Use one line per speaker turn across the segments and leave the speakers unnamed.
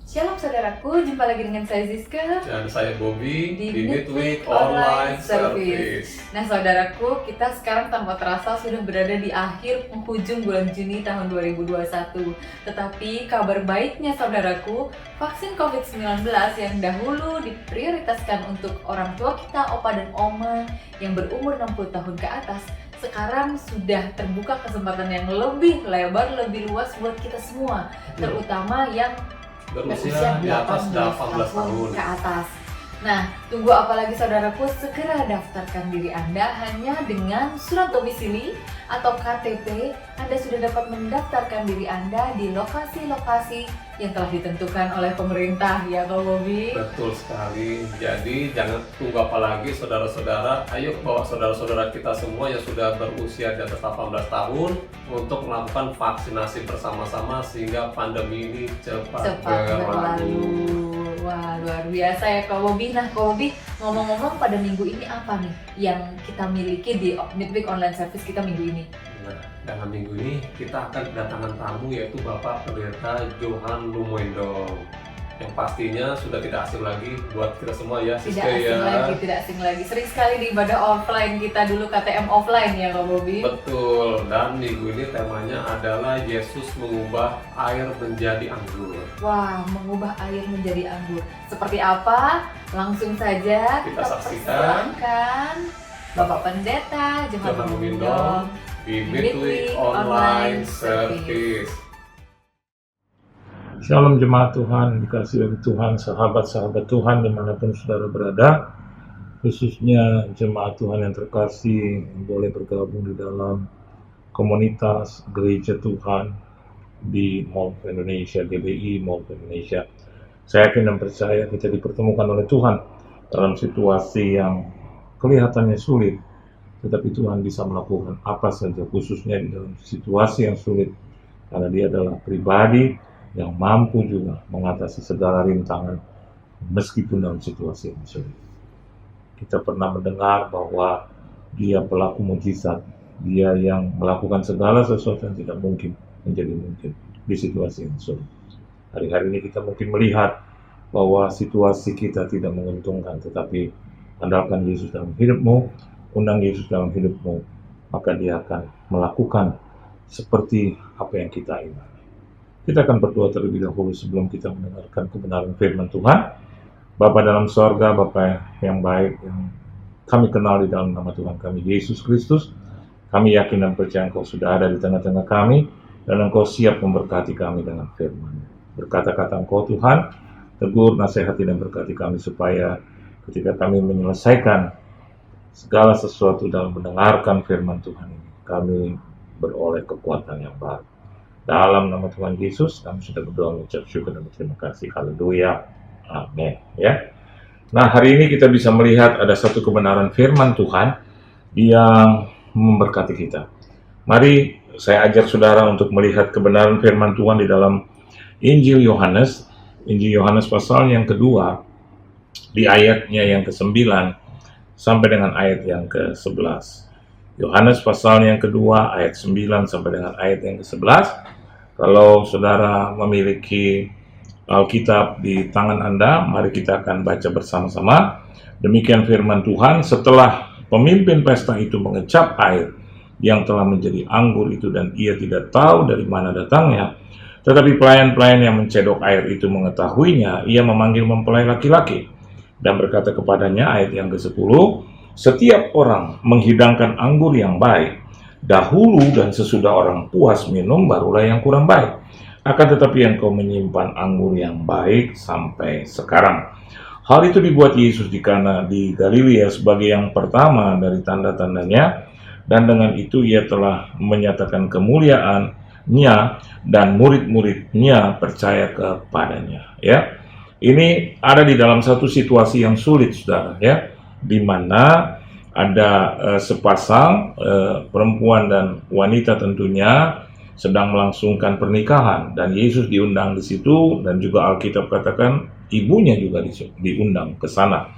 Shalom saudaraku, jumpa lagi dengan saya Zizka
dan saya Bobby
di
di
Midweek
Midweek Online
Service.
Service.
Nah saudaraku, kita sekarang tanpa terasa sudah berada di akhir penghujung bulan Juni tahun 2021. Tetapi kabar baiknya saudaraku, vaksin COVID-19 yang dahulu diprioritaskan untuk orang tua kita, opa dan oma yang berumur 60 tahun ke atas, sekarang sudah terbuka kesempatan yang lebih lebar, lebih luas buat kita semua, terutama yang
Berusia di atas 18 tahun
ke atas. Nah, tunggu apa lagi saudaraku, segera daftarkan diri Anda hanya dengan surat domisili atau KTP. Anda sudah dapat mendaftarkan diri Anda di lokasi-lokasi yang telah ditentukan oleh pemerintah, ya Kak Bobby?
Betul sekali. Jadi jangan tunggu apa lagi saudara-saudara. Ayo bawa saudara-saudara kita semua yang sudah berusia di atas 18 tahun untuk melakukan vaksinasi bersama-sama sehingga pandemi ini cepat berlalu.
Wah, luar biasa ya Kak Bobby. Nah Kak Bobby, ngomong-ngomong pada minggu ini apa nih yang kita miliki di Midweek Online Service kita minggu ini?
Nah, dalam minggu ini kita akan kedatangan tamu yaitu Bapak Pendeta Johan Lumwendong, yang pastinya sudah tidak asing lagi buat kita semua ya,
Tidak asing lagi. Sering sekali di ibadah offline kita dulu, KTM offline ya Kak Bobby.
Betul, dan minggu ini temanya adalah Yesus mengubah air menjadi anggur.
Wah, mengubah air menjadi anggur. Seperti apa? Langsung saja
Kita saksikan
persilakan Bapak Pendeta Johan Lumwendong
di Midweek Online Service.
Shalom jemaat Tuhan, dikasih oleh Tuhan, sahabat-sahabat Tuhan dimanapun saudara berada, khususnya jemaat Tuhan yang terkasih yang boleh bergabung di dalam komunitas Gereja Tuhan di Mall of Indonesia, GBI Mall of Indonesia. Saya yakin dan percaya kita dipertemukan oleh Tuhan dalam situasi yang kelihatannya sulit, tetapi Tuhan bisa melakukan apa saja, khususnya di dalam situasi yang sulit, karena Dia adalah pribadi yang mampu juga mengatasi segala rintangan meskipun dalam situasi yang sulit. Kita pernah mendengar bahwa Dia pelaku mujizat, Dia yang melakukan segala sesuatu yang tidak mungkin menjadi mungkin di situasi yang sulit. Hari-hari ini kita mungkin melihat bahwa situasi kita tidak menguntungkan, tetapi andalkan Yesus dalam hidupmu, undang Yesus dalam hidupmu, maka Dia akan melakukan seperti apa yang kita ingin. Kita akan berdoa terlebih dahulu sebelum kita mendengarkan kebenaran firman Tuhan. Bapa dalam sorga, Bapa yang baik, yang kami kenal di dalam nama Tuhan kami, Yesus Kristus, kami yakin dan percaya Engkau sudah ada di tengah-tengah kami, dan Engkau siap memberkati kami dengan firman. Berkata-kata Engkau Tuhan, tegur, nasihati dan berkati kami supaya ketika kami menyelesaikan segala sesuatu dalam mendengarkan firman Tuhan ini, kami beroleh kekuatan yang baru. Dalam nama Tuhan Yesus, kami sudah berdoa, mengucap syukur dan berterima kasih. Haleluya. Amin. Ya. Nah, hari ini kita bisa melihat ada satu kebenaran firman Tuhan yang memberkati kita. Mari saya ajak saudara untuk melihat kebenaran firman Tuhan di dalam Injil Yohanes pasal yang kedua, di ayatnya yang ke-9 sampai dengan ayat yang ke-11. Yohanes pasal yang kedua, ayat 9 sampai dengan ayat yang ke-11. Kalau saudara memiliki Alkitab di tangan Anda, mari kita akan baca bersama-sama. Demikian firman Tuhan, setelah pemimpin pesta itu mengecap air yang telah menjadi anggur itu dan ia tidak tahu dari mana datangnya, tetapi pelayan-pelayan yang mencedok air itu mengetahuinya, ia memanggil mempelai laki-laki dan berkata kepadanya, ayat yang ke-10, setiap orang menghidangkan anggur yang baik dahulu dan sesudah orang puas minum barulah yang kurang baik. Akan tetapi engkau menyimpan anggur yang baik sampai sekarang. Hal itu dibuat Yesus di Kana di Galilea sebagai yang pertama dari tanda-tandanya, dan dengan itu ia telah menyatakan kemuliaannya dan murid-muridnya percaya kepadanya. Ya, ini ada di dalam satu situasi yang sulit, saudara, ya, di mana ada sepasang perempuan dan wanita tentunya sedang melangsungkan pernikahan, dan Yesus diundang di situ, dan juga Alkitab katakan ibunya juga diundang ke sana.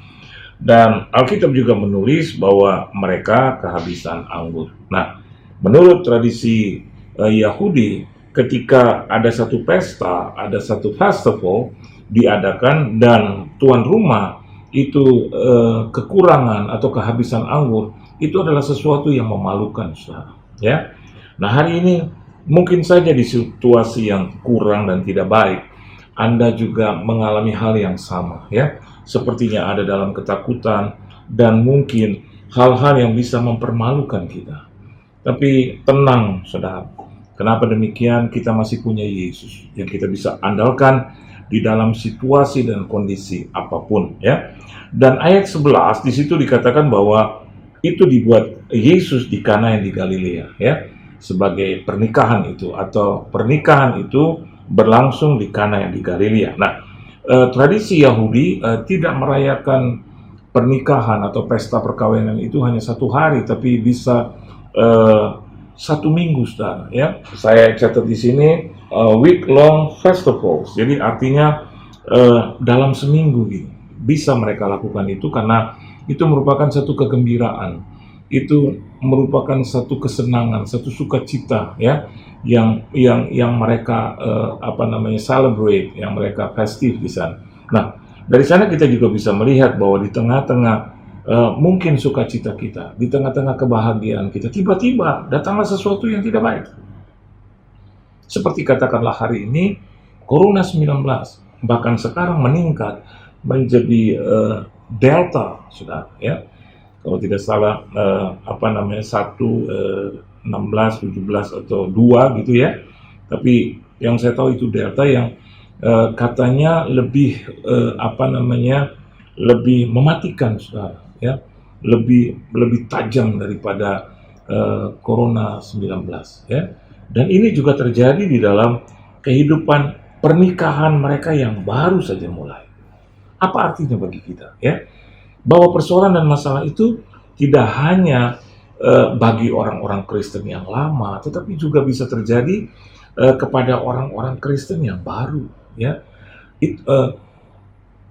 Dan Alkitab juga menulis bahwa mereka kehabisan anggur. Nah, menurut tradisi Yahudi, ketika ada satu pesta, ada satu festival diadakan dan tuan rumah itu kekurangan atau kehabisan anggur, itu adalah sesuatu yang memalukan, saudara. Ya, nah hari ini mungkin saja di situasi yang kurang dan tidak baik, Anda juga mengalami hal yang sama, ya. Sepertinya ada dalam ketakutan dan mungkin hal-hal yang bisa mempermalukan kita. Tapi tenang, saudara. Kenapa demikian? Kita masih punya Yesus yang kita bisa andalkan di dalam situasi dan kondisi apapun, ya. Dan ayat 11 di situ dikatakan bahwa itu dibuat Yesus di Kana yang di Galilea, ya, sebagai pernikahan itu, atau pernikahan itu berlangsung di Kana yang di Galilea. Nah, tradisi Yahudi tidak merayakan pernikahan atau pesta perkawinan itu hanya satu hari, tapi bisa 1 minggu, saudara. Ya, saya catat di sini week long festivals. Jadi artinya dalam seminggu gitu bisa mereka lakukan itu, karena itu merupakan satu kegembiraan, itu merupakan satu kesenangan, satu sukacita, ya, yang mereka celebrate, yang mereka festif di sana. Nah, dari sana kita juga bisa melihat bahwa di tengah-tengah mungkin sukacita kita, di tengah-tengah kebahagiaan kita, tiba-tiba datanglah sesuatu yang tidak baik. Seperti katakanlah hari ini Corona-19, bahkan sekarang meningkat menjadi Delta, sudah, ya. Kalau tidak salah 16, 17 atau 2 gitu, ya. Tapi yang saya tahu itu Delta yang katanya lebih lebih mematikan, saudara, ya, lebih tajam daripada Corona-19, ya. Dan ini juga terjadi di dalam kehidupan pernikahan mereka yang baru saja mulai. Apa artinya bagi kita, ya? Bahwa persoalan dan masalah itu tidak hanya bagi orang-orang Kristen yang lama, tetapi juga bisa terjadi kepada orang-orang Kristen yang baru, ya.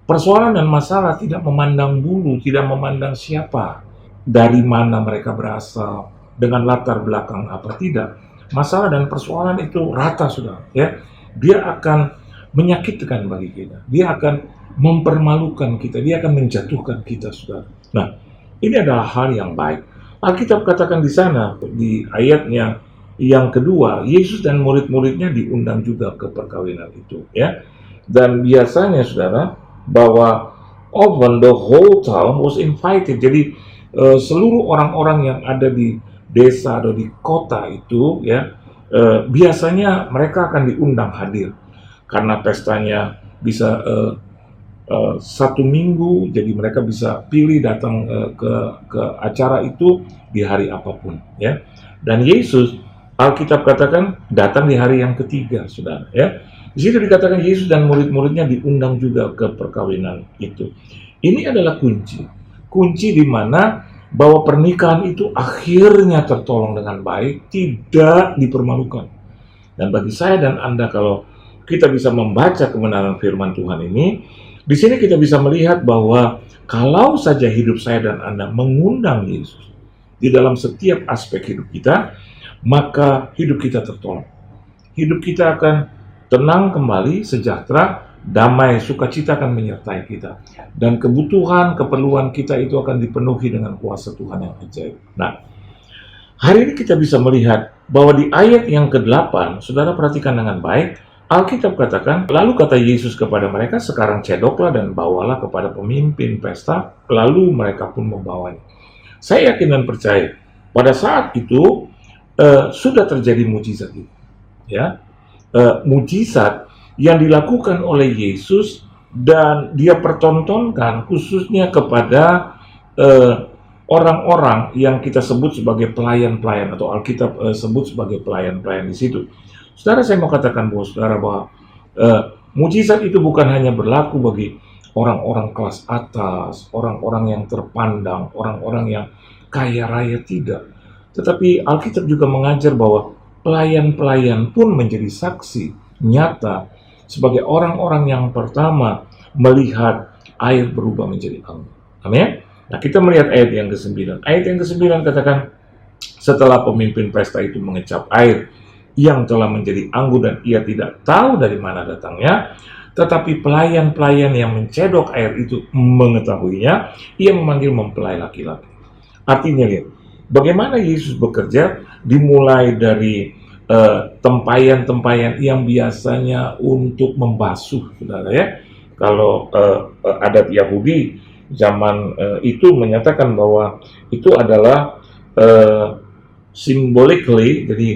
Persoalan dan masalah tidak memandang bulu, tidak memandang siapa, dari mana mereka berasal, dengan latar belakang apa, tidak. Masalah dan persoalan itu rata, sudah, ya. Dia akan menyakitkan bagi kita, dia akan mempermalukan kita, dia akan menjatuhkan kita, sudah. Nah, ini adalah hal yang baik. Alkitab katakan di sana, di ayatnya yang kedua, Yesus dan murid-muridnya diundang juga ke perkawinan itu, ya. Dan biasanya, saudara, bahwa often the whole town was invited. Jadi seluruh orang-orang yang ada di desa atau di kota itu, ya, biasanya mereka akan diundang hadir, karena pestanya bisa 1 minggu, jadi mereka bisa pilih datang ke acara itu di hari apapun, ya. Dan Yesus, Alkitab katakan, datang di hari yang ketiga, saudara, ya. Di situ dikatakan Yesus dan murid-muridnya diundang juga ke perkawinan itu. Ini adalah kunci di mana bahwa pernikahan itu akhirnya tertolong dengan baik, tidak dipermalukan. Dan bagi saya dan Anda, kalau kita bisa membaca kebenaran firman Tuhan ini, di sini kita bisa melihat bahwa kalau saja hidup saya dan Anda mengundang Yesus di dalam setiap aspek hidup kita, maka hidup kita tertolong. Hidup kita akan tenang kembali, sejahtera, damai, sukacita akan menyertai kita. Dan kebutuhan, keperluan kita itu akan dipenuhi dengan kuasa Tuhan yang ajaib. Nah, hari ini kita bisa melihat bahwa di ayat yang ke-8, saudara perhatikan dengan baik, Alkitab katakan, lalu kata Yesus kepada mereka, sekarang cedoklah dan bawalah kepada pemimpin pesta, lalu mereka pun membawanya. Saya yakin dan percaya, pada saat itu sudah terjadi mujizat itu, ya. Mujizat yang dilakukan oleh Yesus dan dia pertontonkan khususnya kepada orang-orang yang kita sebut sebagai pelayan-pelayan, atau Alkitab sebut sebagai pelayan-pelayan di situ. Saudara, saya mau katakan bahwa saudara, bahwa mujizat itu bukan hanya berlaku bagi orang-orang kelas atas, orang-orang yang terpandang, orang-orang yang kaya raya, tidak. Tetapi Alkitab juga mengajar bahwa pelayan-pelayan pun menjadi saksi nyata sebagai orang-orang yang pertama melihat air berubah menjadi anggur. Amin. Nah, kita melihat ayat yang ke-9. Ayat yang ke-9 katakan, setelah pemimpin pesta itu mengecap air yang telah menjadi anggur dan ia tidak tahu dari mana datangnya, tetapi pelayan-pelayan yang mencedok air itu mengetahuinya, ia memanggil mempelai laki-laki. Artinya lihat, bagaimana Yesus bekerja dimulai dari tempayan-tempayan yang biasanya untuk membasuh, saudara ya. Kalau adat Yahudi zaman itu menyatakan bahwa itu adalah symbolically, jadi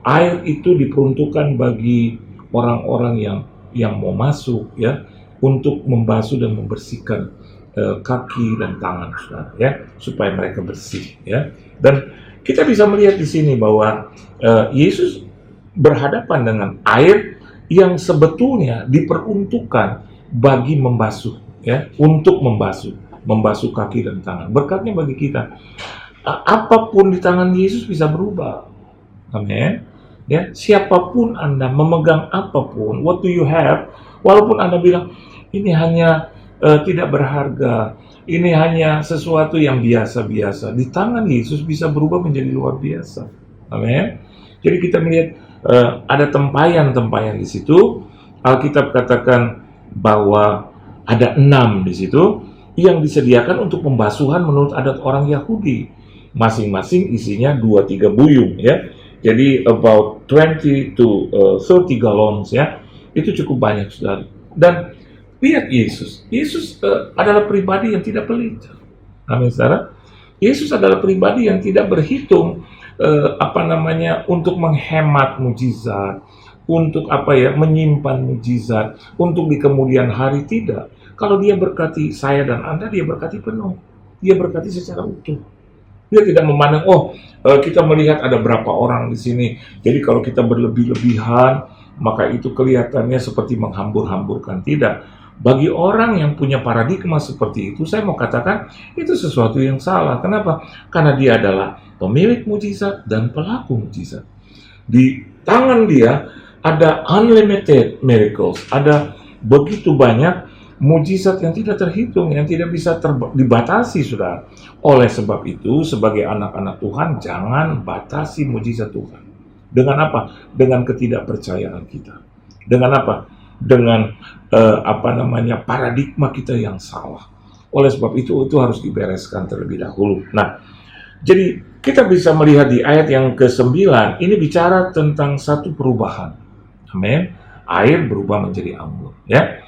air itu diperuntukkan bagi orang-orang yang mau masuk ya, untuk membasuh dan membersihkan kaki dan tangan, saudara ya, supaya mereka bersih ya. Dan kita bisa melihat di sini bahwa Yesus berhadapan dengan air yang sebetulnya diperuntukkan bagi membasuh ya, untuk membasuh kaki dan tangan. Berkatnya bagi kita, apapun di tangan Yesus bisa berubah. Amin. Ya, siapapun Anda memegang apapun, what do you have? Walaupun Anda bilang ini hanya tidak berharga, ini hanya sesuatu yang biasa-biasa, di tangan Yesus bisa berubah menjadi luar biasa. Amin. Jadi kita melihat ada tempayan-tempayan di situ. Alkitab katakan bahwa ada 6 di situ yang disediakan untuk pembasuhan menurut adat orang Yahudi. Masing-masing isinya 2-3 buyung ya. Jadi about 20 to 30 gallons ya. Itu cukup banyak, saudara. Dan lihat Yesus adalah pribadi yang tidak pelit. Amin, saudara. Yesus adalah pribadi yang tidak berhitung untuk menghemat mujizat, untuk menyimpan mujizat, untuk di kemudian hari, tidak. Kalau dia berkati saya dan Anda, dia berkati penuh. Dia berkati secara utuh. Dia tidak memandang, kita melihat ada berapa orang di sini. Jadi kalau kita berlebih-lebihan, maka itu kelihatannya seperti menghambur-hamburkan. Tidak. Bagi orang yang punya paradigma seperti itu, saya mau katakan itu sesuatu yang salah. Kenapa? Karena dia adalah pemilik mujizat dan pelaku mujizat. Di tangan dia ada unlimited miracles, ada begitu banyak mujizat yang tidak terhitung, yang tidak bisa dibatasi, saudara. Oleh sebab itu, sebagai anak-anak Tuhan, jangan batasi mujizat Tuhan. Dengan apa? Dengan ketidakpercayaan kita. Dengan apa? Dengan paradigma kita yang salah. Oleh sebab itu harus dibereskan terlebih dahulu. Nah, jadi kita bisa melihat di ayat yang ke-9, ini bicara tentang satu perubahan. Amin. Air berubah menjadi anggur. Ya.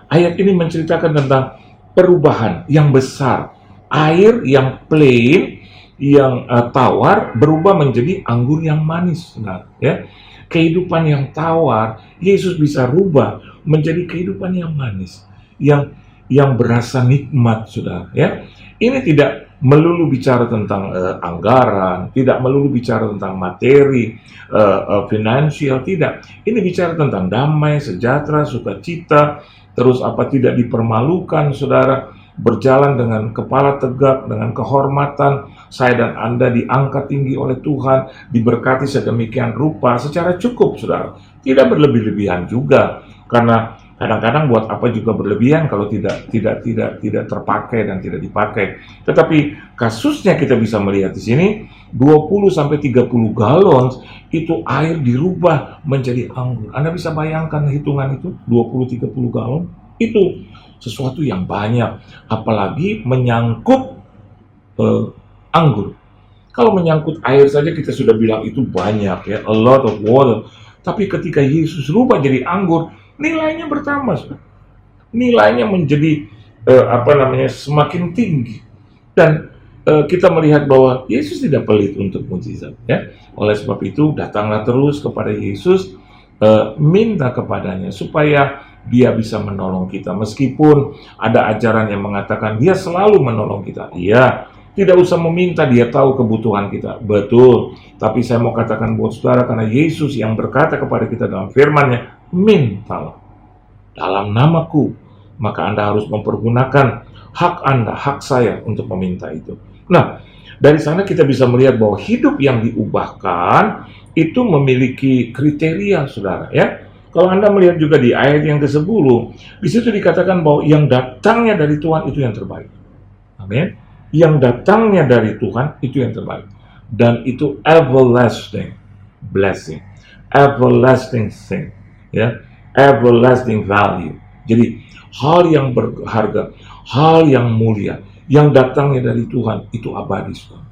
Ayat ini menceritakan tentang perubahan yang besar. Air yang plain, yang tawar, berubah menjadi anggur yang manis. Nah, ya. Kehidupan yang tawar, Yesus bisa rubah menjadi kehidupan yang manis, yang berasa nikmat, saudara. Ya, ini tidak melulu bicara tentang anggaran, tidak melulu bicara tentang materi, finansial, tidak. Ini bicara tentang damai, sejahtera, sukacita, terus tidak dipermalukan, saudara. Berjalan dengan kepala tegak, dengan kehormatan, saya dan Anda diangkat tinggi oleh Tuhan, diberkati sedemikian rupa, secara cukup, saudara. Tidak berlebih-lebihan juga, karena kadang-kadang buat apa juga berlebihan kalau tidak terpakai dan tidak dipakai. Tetapi kasusnya kita bisa melihat di sini, 20-30 galon itu air dirubah menjadi anggur. Anda bisa bayangkan hitungan itu, 20-30 galon, itu sesuatu yang banyak, apalagi menyangkut anggur. Kalau menyangkut air saja kita sudah bilang itu banyak ya, a lot of water. Tapi ketika Yesus rubah jadi anggur, nilainya bertambah. Nilainya menjadi semakin tinggi. Dan kita melihat bahwa Yesus tidak pelit untuk mujizat ya. Oleh sebab itu datanglah terus kepada Yesus, minta kepadanya supaya dia bisa menolong kita. Meskipun ada ajaran yang mengatakan dia selalu menolong kita. Iya, tidak usah meminta, dia tahu kebutuhan kita. Betul. Tapi saya mau katakan buat saudara, karena Yesus yang berkata kepada kita dalam firman-Nya, mintalah dalam namaku, maka Anda harus mempergunakan hak Anda, hak saya untuk meminta itu. Nah, dari sana kita bisa melihat bahwa hidup yang diubahkan itu memiliki kriteria, saudara ya. Kalau Anda melihat juga di ayat yang ke-10, di situ dikatakan bahwa yang datangnya dari Tuhan itu yang terbaik. Amin. Yang datangnya dari Tuhan itu yang terbaik. Dan itu everlasting. blessing, everlasting thing, ya, everlasting value. Jadi hal yang berharga, hal yang mulia, yang datangnya dari Tuhan itu abadi, saudara.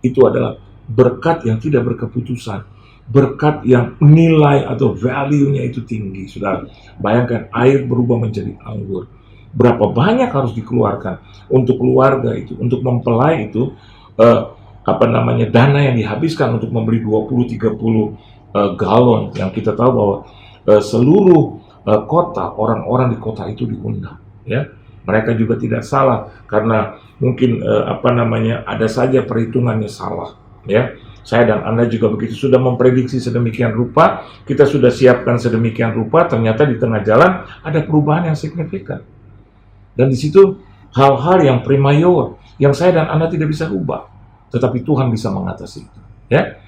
Itu adalah berkat yang tidak berkeputusan, berkat yang nilai atau value-nya itu tinggi, saudara. Bayangkan air berubah menjadi anggur. Berapa banyak harus dikeluarkan untuk keluarga itu, untuk mempelai itu, dana yang dihabiskan untuk membeli 20-30 galon, yang kita tahu bahwa seluruh kota, orang-orang di kota itu diundang, ya. Mereka juga tidak salah karena mungkin ada saja perhitungannya salah, ya. Saya dan Anda juga begitu, sudah memprediksi sedemikian rupa, kita sudah siapkan sedemikian rupa, ternyata di tengah jalan ada perubahan yang signifikan. Dan di situ hal-hal yang primayor yang saya dan Anda tidak bisa ubah, tetapi Tuhan bisa mengatasi itu, ya.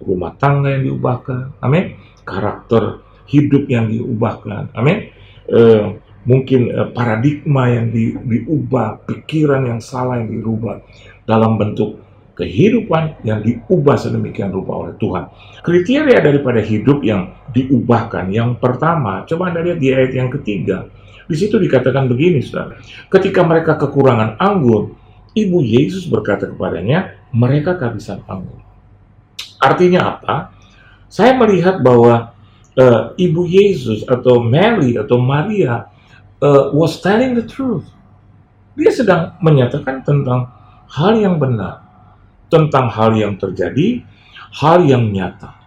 Rumah tangga yang diubahkan, amin. Karakter hidup yang diubahkan, amin. Mungkin paradigma yang diubah, pikiran yang salah yang dirubah dalam bentuk kehidupan yang diubah sedemikian rupa oleh Tuhan. Kriteria daripada hidup yang diubahkan, yang pertama, coba Anda lihat di ayat yang ketiga. Di situ dikatakan begini, saudara. Ketika mereka kekurangan anggur, Ibu Yesus berkata kepadanya, mereka kehabisan anggur. Artinya apa? Saya melihat bahwa Ibu Yesus atau Mary atau Maria was telling the truth. Dia sedang menyatakan tentang hal yang benar, tentang hal yang terjadi, hal yang nyata.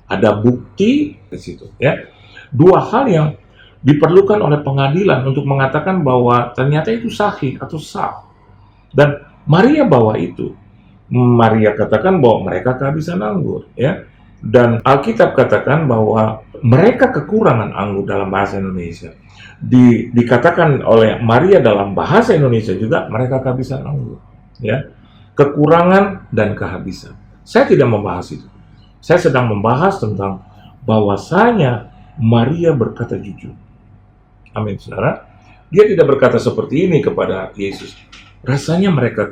Ada bukti di situ, ya. Dua hal yang diperlukan oleh pengadilan untuk mengatakan bahwa ternyata itu sahih atau sah. Dan Maria bawa itu. Maria katakan bahwa mereka kehabisan anggur, ya. Dan Alkitab katakan bahwa mereka kekurangan anggur dalam bahasa Indonesia. Dikatakan oleh Maria dalam bahasa Indonesia juga mereka kehabisan anggur, ya. Kekurangan dan kehabisan. Saya tidak membahas itu. Saya sedang membahas tentang bahwasanya Maria berkata jujur. Amin, saudara. Dia tidak berkata seperti ini kepada Yesus. Rasanya mereka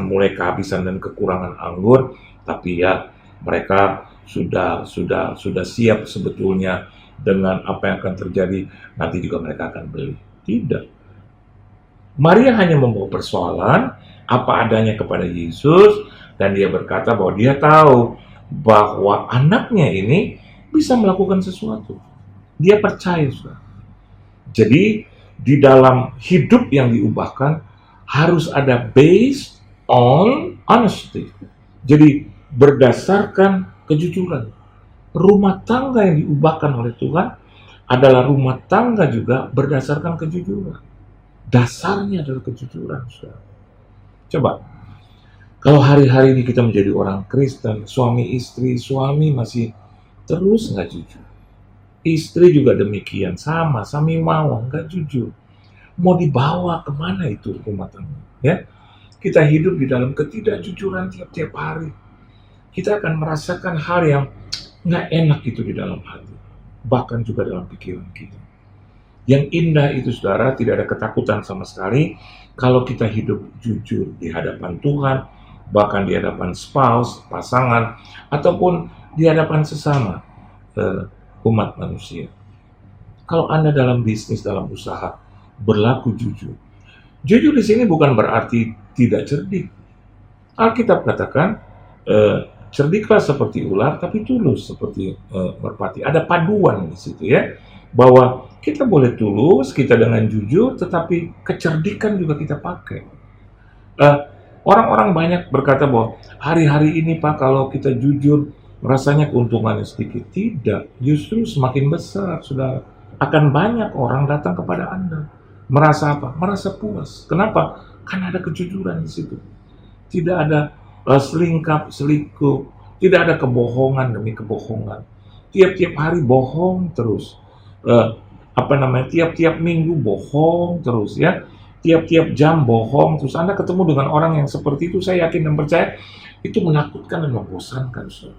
mulai kehabisan dan kekurangan anggur, tapi ya mereka sudah siap sebetulnya dengan apa yang akan terjadi, nanti juga mereka akan beli. Tidak. Maria hanya membawa persoalan apa adanya kepada Yesus, dan dia berkata bahwa dia tahu bahwa anaknya ini bisa melakukan sesuatu. Dia percaya, saudara. Jadi di dalam hidup yang diubahkan harus ada based on honesty. Jadi berdasarkan kejujuran. Rumah tangga yang diubahkan oleh Tuhan adalah rumah tangga juga berdasarkan kejujuran. Dasarnya adalah kejujuran, saudara. Coba, kalau hari-hari ini kita menjadi orang Kristen, suami istri, suami masih terus nggak jujur. Istri juga demikian, sama mau nggak jujur. Mau dibawa kemana itu rumah tangga? Ya, kita hidup di dalam ketidakjujuran tiap-tiap hari. Kita akan merasakan hal yang nggak enak itu di dalam hati, bahkan juga dalam pikiran kita. Yang indah itu, saudara, tidak ada ketakutan sama sekali kalau kita hidup jujur di hadapan Tuhan, bahkan di hadapan spouse, pasangan, ataupun di hadapan sesama umat manusia. Kalau Anda dalam bisnis, dalam usaha, berlaku jujur. Jujur di sini bukan berarti tidak cerdik. Alkitab katakan, cerdiklah seperti ular, tapi tulus seperti merpati. Ada paduan di situ, ya, bahwa kita boleh tulus, kita dengan jujur, tetapi kecerdikan juga kita pakai. Orang-orang banyak berkata bahwa hari-hari ini, Pak, kalau kita jujur, rasanya keuntungannya sedikit. Tidak, justru semakin besar, saudara. Akan banyak orang datang kepada Anda. Merasa apa? Merasa puas. Kenapa? Karena ada kejujuran di situ. Tidak ada selingkuh, tidak ada kebohongan demi kebohongan. Tiap-tiap hari bohong terus. Tiap-tiap minggu bohong terus, ya. Tiap-tiap jam bohong terus. Anda ketemu dengan orang yang seperti itu, saya yakin dan percaya itu menakutkan dan membosankan, saudara.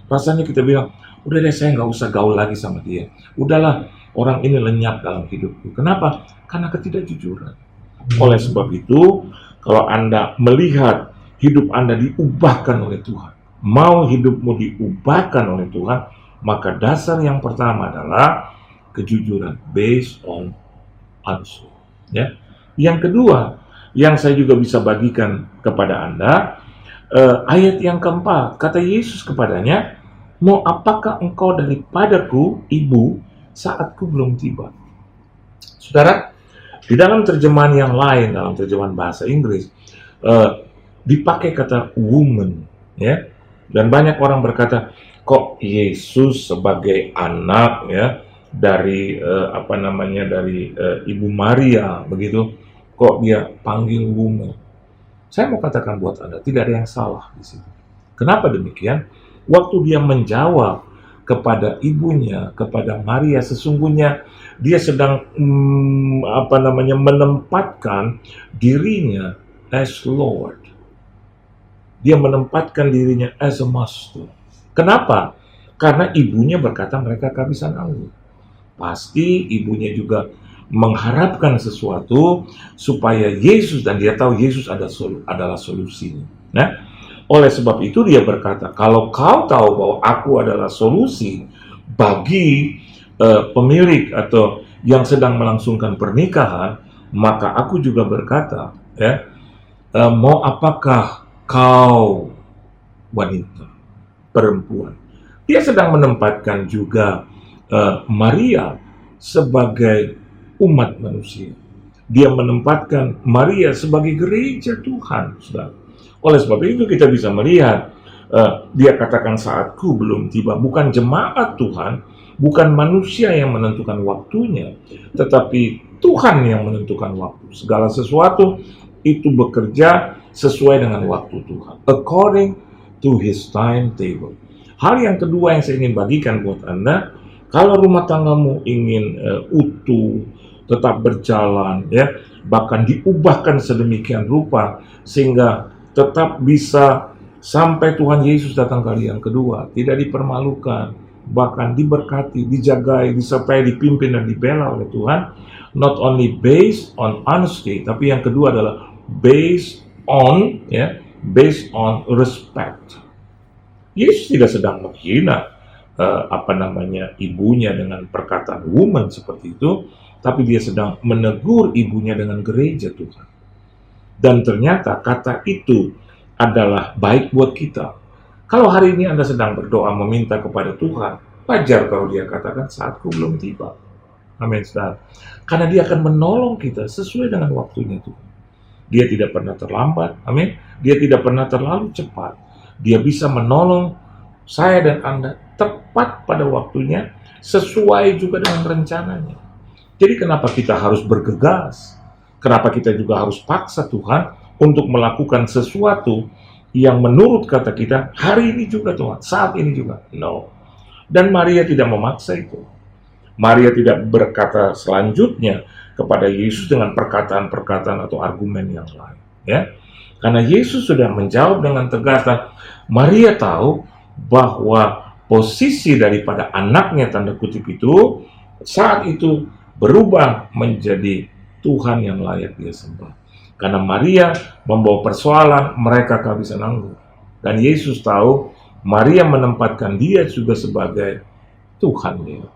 Rasanya kita bilang, udah deh, saya nggak usah gaul lagi sama dia. Udahlah, orang ini lenyap dalam hidupku. Kenapa? Karena ketidakjujuran. Oleh sebab itu, kalau Anda melihat hidup Anda diubahkan oleh Tuhan, mau hidupmu diubahkan oleh Tuhan, maka dasar yang pertama adalah kejujuran, based on honesty. Ya. Yang kedua, yang saya juga bisa bagikan kepada Anda, ayat yang keempat, kata Yesus kepadanya, mau apakah engkau daripadaku, ibu, saatku belum tiba. Saudara, di dalam terjemahan yang lain, dalam terjemahan bahasa Inggris, dipakai kata woman, ya. Dan banyak orang berkata, kok Yesus sebagai anak, ya, dari dari Ibu Maria, begitu, kok dia panggil woman? Saya mau katakan buat Anda, tidak ada yang salah di situ. Kenapa demikian? Waktu dia menjawab kepada ibunya, kepada Maria, sesungguhnya dia sedang menempatkan dirinya as Lord. Dia menempatkan dirinya as a master. Kenapa? Karena ibunya berkata mereka kehabisan anggur. Pasti ibunya juga mengharapkan sesuatu supaya Yesus, dan dia tahu Yesus adalah solusinya. Nah, oleh sebab itu dia berkata, kalau kau tahu bahwa aku adalah solusi bagi pemilik atau yang sedang melangsungkan pernikahan, maka aku juga berkata, ya, mau apakah kau, wanita, perempuan. Dia sedang menempatkan juga Maria sebagai umat manusia. Dia menempatkan Maria sebagai gereja Tuhan, saudara. Oleh sebab itu kita bisa melihat, dia katakan saatku belum tiba. Bukan jemaat Tuhan, bukan manusia yang menentukan waktunya, tetapi Tuhan yang menentukan waktu. Segala sesuatu itu bekerja sesuai dengan waktu Tuhan, according to His timetable. Hal yang kedua yang saya ingin bagikan buat Anda, kalau rumah tanggamu ingin utuh, tetap berjalan, ya, bahkan diubahkan sedemikian rupa sehingga tetap bisa sampai Tuhan Yesus datang kali yang kedua, tidak dipermalukan, bahkan diberkati, dijagai, disertai, dipimpin dan dibela oleh Tuhan. Not only based on honesty, tapi yang kedua adalah based on respect. Yesus tidak sedang menghina ibunya dengan perkataan woman seperti itu, tapi dia sedang menegur ibunya dengan gereja Tuhan. Dan ternyata kata itu adalah baik buat kita. Kalau hari ini Anda sedang berdoa meminta kepada Tuhan, wajar kalau dia katakan saatku belum tiba. Amin, saudara. Karena dia akan menolong kita sesuai dengan waktunya Tuhan. Dia tidak pernah terlambat, amin. Dia tidak pernah terlalu cepat. Dia bisa menolong saya dan Anda tepat pada waktunya, sesuai juga dengan rencananya. Jadi kenapa kita harus bergegas? Kenapa kita juga harus paksa Tuhan untuk melakukan sesuatu yang menurut kata kita, hari ini juga Tuhan, saat ini juga? No. Dan Maria tidak memaksa itu. Maria tidak berkata selanjutnya kepada Yesus dengan perkataan-perkataan atau argumen yang lain. Ya, karena Yesus sudah menjawab dengan tegas, dan Maria tahu bahwa posisi daripada anaknya tanda kutip itu saat itu berubah menjadi Tuhan yang layak dia sembah. Karena Maria membawa persoalan mereka kehabisan anggur. Dan Yesus tahu Maria menempatkan dia juga sebagai Tuhan dia,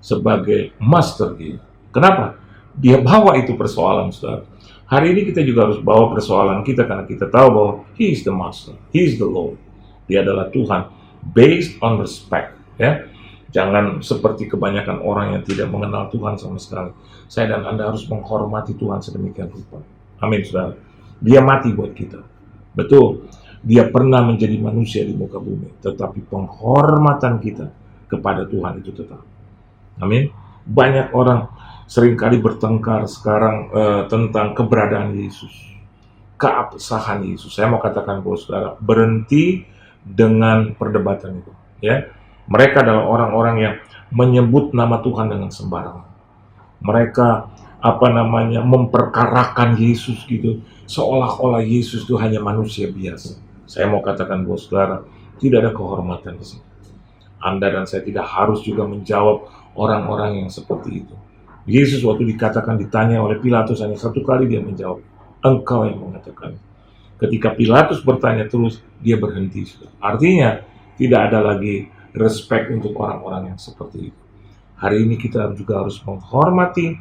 sebagai master dia. Kenapa? Dia bawa itu persoalan, saudara. Hari ini kita juga harus bawa persoalan kita karena kita tahu bahwa He is the master, He is the Lord. Dia adalah Tuhan, based on respect. Ya, jangan seperti kebanyakan orang yang tidak mengenal Tuhan sama sekali. Saya dan Anda harus menghormati Tuhan sedemikian rupa. Amin, saudara. Dia mati buat kita. Betul, dia pernah menjadi manusia di muka bumi, tetapi penghormatan kita kepada Tuhan itu tetap. Amin. Banyak orang seringkali bertengkar sekarang tentang keberadaan Yesus, keabsahan Yesus. Saya mau katakan bahwa saudara, berhenti dengan perdebatan itu. Ya, mereka adalah orang-orang yang menyebut nama Tuhan dengan sembarangan. Mereka memperkarakan Yesus gitu, seolah-olah Yesus itu hanya manusia biasa. Saya mau katakan bahwa saudara, tidak ada kehormatan di sini. Anda dan saya tidak harus juga menjawab orang-orang yang seperti itu. Yesus waktu ditanya oleh Pilatus hanya satu kali dia menjawab, engkau yang mengatakan. Ketika Pilatus bertanya terus, dia berhenti. Artinya, tidak ada lagi respect untuk orang-orang yang seperti itu. Hari ini kita juga harus menghormati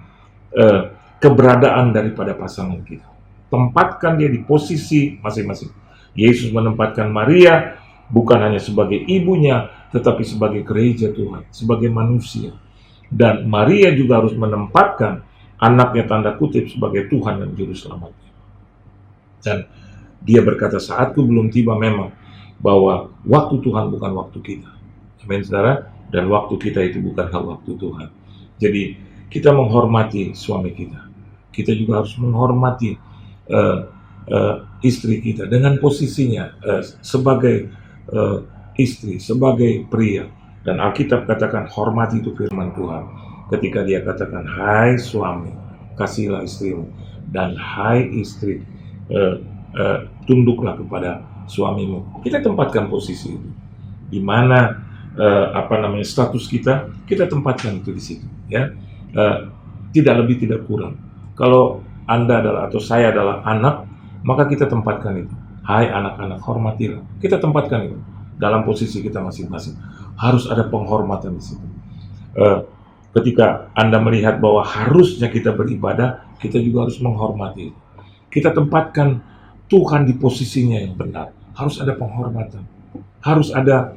keberadaan daripada pasangan kita. Tempatkan dia di posisi masing-masing. Yesus menempatkan Maria bukan hanya sebagai ibunya, tetapi sebagai gereja Tuhan, sebagai manusia. Dan Maria juga harus menempatkan anaknya tanda kutip sebagai Tuhan dan Juru Selamatnya. Dan dia berkata, saatku belum tiba memang, bahwa waktu Tuhan bukan waktu kita. Amin, saudara. Dan waktu kita itu bukanlah waktu Tuhan. Jadi kita menghormati suami kita. Kita juga harus menghormati istri kita dengan posisinya sebagai istri, sebagai pria. Dan Alkitab katakan hormati itu firman Tuhan. Ketika dia katakan, hai suami, kasihlah istrimu. Dan hai istri, tunduklah kepada suamimu. Kita tempatkan posisi itu. Di mana status kita tempatkan itu di situ, ya. Tidak lebih tidak kurang. Kalau Anda adalah atau saya adalah anak, maka kita tempatkan itu. Hai anak-anak, hormatilah. Kita tempatkan itu dalam posisi kita masing-masing. Harus ada penghormatan di situ. Ketika Anda melihat bahwa harusnya kita beribadah, kita juga harus menghormati itu. Kita tempatkan Tuhan di posisinya yang benar. Harus ada penghormatan. Harus ada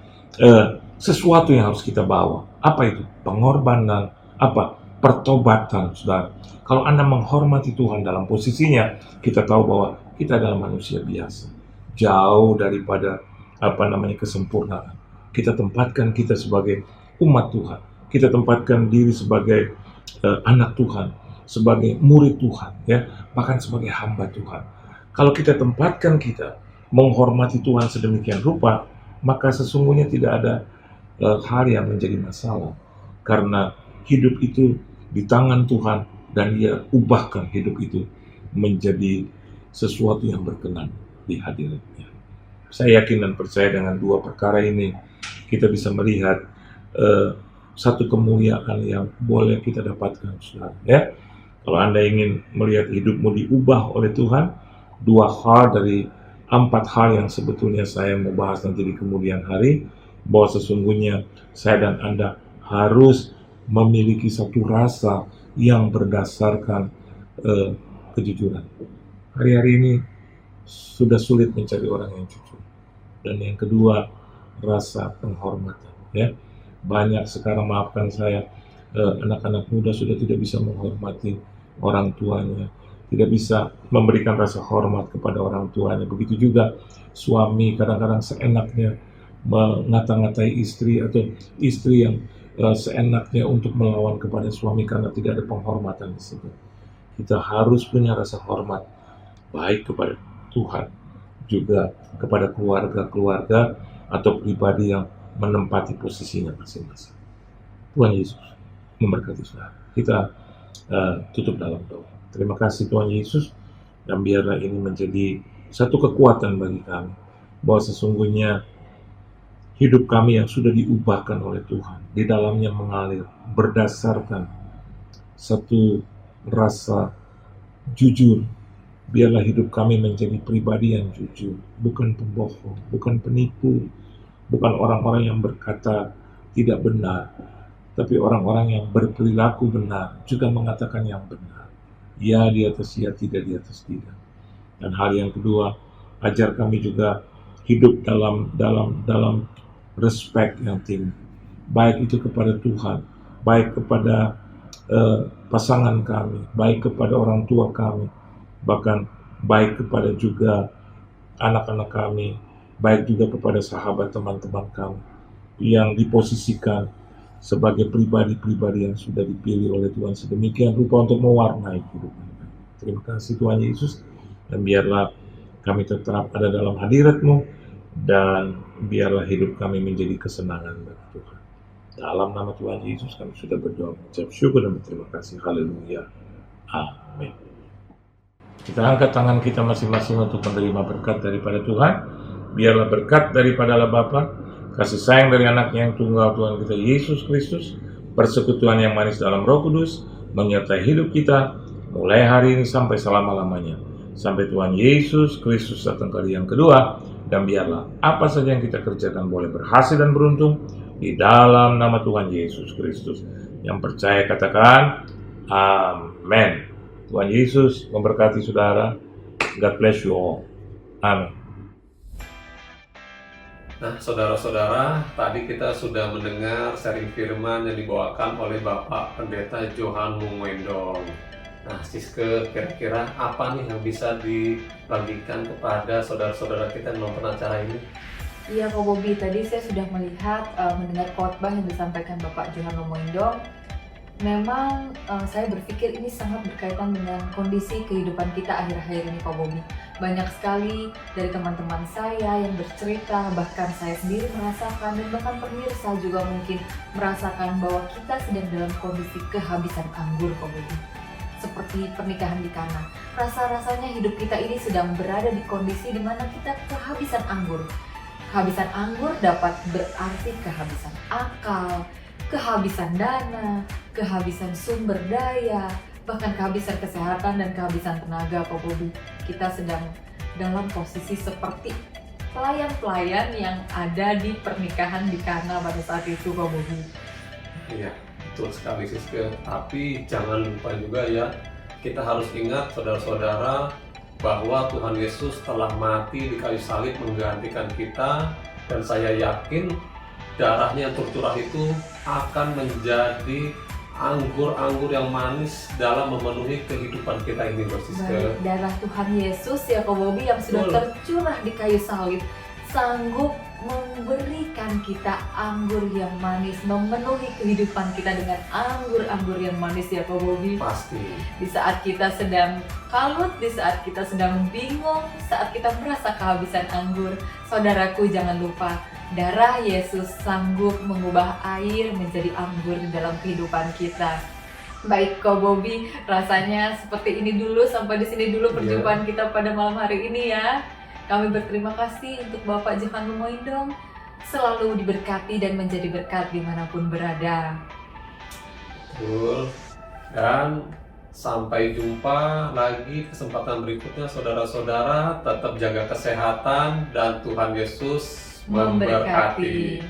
sesuatu yang harus kita bawa. Apa itu? Pengorbanan. Apa? Pertobatan, saudara. Kalau Anda menghormati Tuhan dalam posisinya, kita tahu bahwa kita adalah manusia biasa. Jauh daripada kesempurnaan. Kita tempatkan kita sebagai umat Tuhan. Kita tempatkan diri sebagai anak Tuhan, sebagai murid Tuhan, ya, bahkan sebagai hamba Tuhan. Kalau kita tempatkan kita menghormati Tuhan sedemikian rupa, maka sesungguhnya tidak ada hal yang menjadi masalah. Karena hidup itu di tangan Tuhan dan Dia ubahkan hidup itu menjadi sesuatu yang berkenan di hadirat-Nya. Saya yakin dan percaya dengan dua perkara ini kita bisa melihat satu kemuliaan yang boleh kita dapatkan, saudara. Ya, kalau Anda ingin melihat hidupmu diubah oleh Tuhan, dua hal dari 4 hal yang sebetulnya saya mau bahas nanti di kemudian hari, bahwa sesungguhnya saya dan Anda harus memiliki satu rasa yang berdasarkan kejujuran. Hari-hari ini sudah sulit mencari orang yang jujur. Dan yang kedua, rasa penghormatan. Ya, banyak sekarang, maafkan saya, anak-anak muda sudah tidak bisa menghormati orang tuanya, tidak bisa memberikan rasa hormat kepada orang tuanya. Begitu juga suami kadang-kadang seenaknya mengata-ngatai istri, atau istri yang seenaknya untuk melawan kepada suami karena tidak ada penghormatan di situ. Kita harus punya rasa hormat baik kepada Tuhan, juga kepada keluarga-keluarga atau pribadi yang menempati posisinya masing-masing. Tuhan Yesus memberkati saudara. Kita tutup dalam doa. Terima kasih Tuhan Yesus, dan biarlah ini menjadi satu kekuatan bagi kami, bahwa sesungguhnya hidup kami yang sudah diubahkan oleh Tuhan, di dalamnya mengalir berdasarkan satu rasa jujur. Biarlah hidup kami menjadi pribadi yang jujur, bukan pembohong, bukan penipu, bukan orang-orang yang berkata tidak benar, tapi orang-orang yang berperilaku benar, juga mengatakan yang benar. Ya di atas ya, tidak di atas tidak. Dan hal yang kedua, ajar kami juga hidup dalam respect yang tinggi, baik itu kepada Tuhan, baik kepada pasangan kami, baik kepada orang tua kami, bahkan baik kepada juga anak-anak kami, baik juga kepada sahabat teman-teman kami yang diposisikan sebagai pribadi-pribadi yang sudah dipilih oleh Tuhan sedemikian rupa untuk mewarnai hidup mereka. Terima kasih Tuhan Yesus, dan biarlah kami tetap ada dalam hadirat-Mu, dan biarlah hidup kami menjadi kesenangan bagi Tuhan. Dalam nama Tuhan Yesus kami sudah berdoa, mengucap syukur dan berterima kasih. Haleluya. Amin. Kita angkat tangan kita masing-masing untuk menerima berkat daripada Tuhan. Biarlah berkat daripada Allah Bapa, kasih sayang dari anaknya yang tunggal Tuhan kita Yesus Kristus, persekutuan yang manis dalam Roh Kudus menyertai hidup kita mulai hari ini sampai selama-lamanya. sampai Tuhan Yesus Kristus datang kali yang kedua. Dan biarlah apa saja yang kita kerjakan boleh berhasil dan beruntung di dalam nama Tuhan Yesus Kristus. Yang percaya katakan amin. Tuhan Yesus memberkati saudara. God bless you all. Amin.
Nah, saudara-saudara, tadi kita sudah mendengar sharing firman yang dibawakan oleh Bapak Pendeta Johan Mungwendong. Nah, Siske, kira-kira apa nih yang bisa dibagikan kepada saudara-saudara kita yang nonton acara ini?
Iya Kak Bobby, tadi saya sudah melihat, mendengar khotbah yang disampaikan Bapak Johan Mungwendong. Memang saya berpikir ini sangat berkaitan dengan kondisi kehidupan kita akhir-akhir ini Kak Bobby. Banyak sekali dari teman-teman saya yang bercerita, bahkan saya sendiri merasakan, dan bahkan pemirsa juga mungkin merasakan bahwa kita sedang dalam kondisi kehabisan anggur Kak Bobby. Seperti pernikahan di Kana, rasa-rasanya hidup kita ini sedang berada di kondisi di mana kita kehabisan anggur. Kehabisan anggur dapat berarti kehabisan akal, kehabisan dana, kehabisan sumber daya, bahkan kehabisan kesehatan dan kehabisan tenaga Pak Bobby. Kita sedang dalam posisi seperti pelayan-pelayan yang ada di pernikahan di Kana pada saat itu Pak Bobby.
Iya, betul sekali Siske. Tapi jangan lupa juga ya, kita harus ingat saudara-saudara bahwa Tuhan Yesus telah mati di kayu salib menggantikan kita, dan saya yakin darahnya yang tercurah itu akan menjadi anggur-anggur yang manis dalam memenuhi kehidupan kita ini, Siske.
Darah Tuhan Yesus ya Kak Bobby yang sudah tercurah di kayu salib sanggup memberikan kita anggur yang manis, memenuhi kehidupan kita dengan anggur-anggur yang manis ya Kak Bobby.
Pasti.
Di saat kita sedang kalut, di saat kita sedang bingung, saat kita merasa kehabisan anggur, saudaraku jangan lupa, darah Yesus sanggup mengubah air menjadi anggur di dalam kehidupan kita. Baik Kak Bobby, rasanya seperti ini dulu, sampai di sini dulu perjumpaan kita pada malam hari ini ya. Kami berterima kasih untuk Bapak Johan Mungwendong, selalu diberkati dan menjadi berkat dimanapun berada.
Betul. Dan sampai jumpa lagi kesempatan berikutnya saudara-saudara. Tetap jaga kesehatan dan Tuhan Yesus memberkati.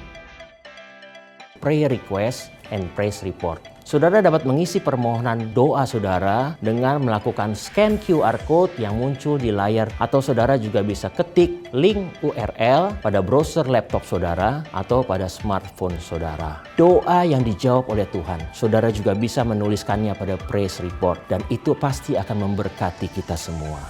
Prayer request and praise report. Saudara dapat mengisi permohonan doa saudara dengan melakukan scan QR Code yang muncul di layar, atau saudara juga bisa ketik link URL pada browser laptop saudara atau pada smartphone saudara. Doa yang dijawab oleh Tuhan, saudara juga bisa menuliskannya pada praise report, dan itu pasti akan memberkati kita semua.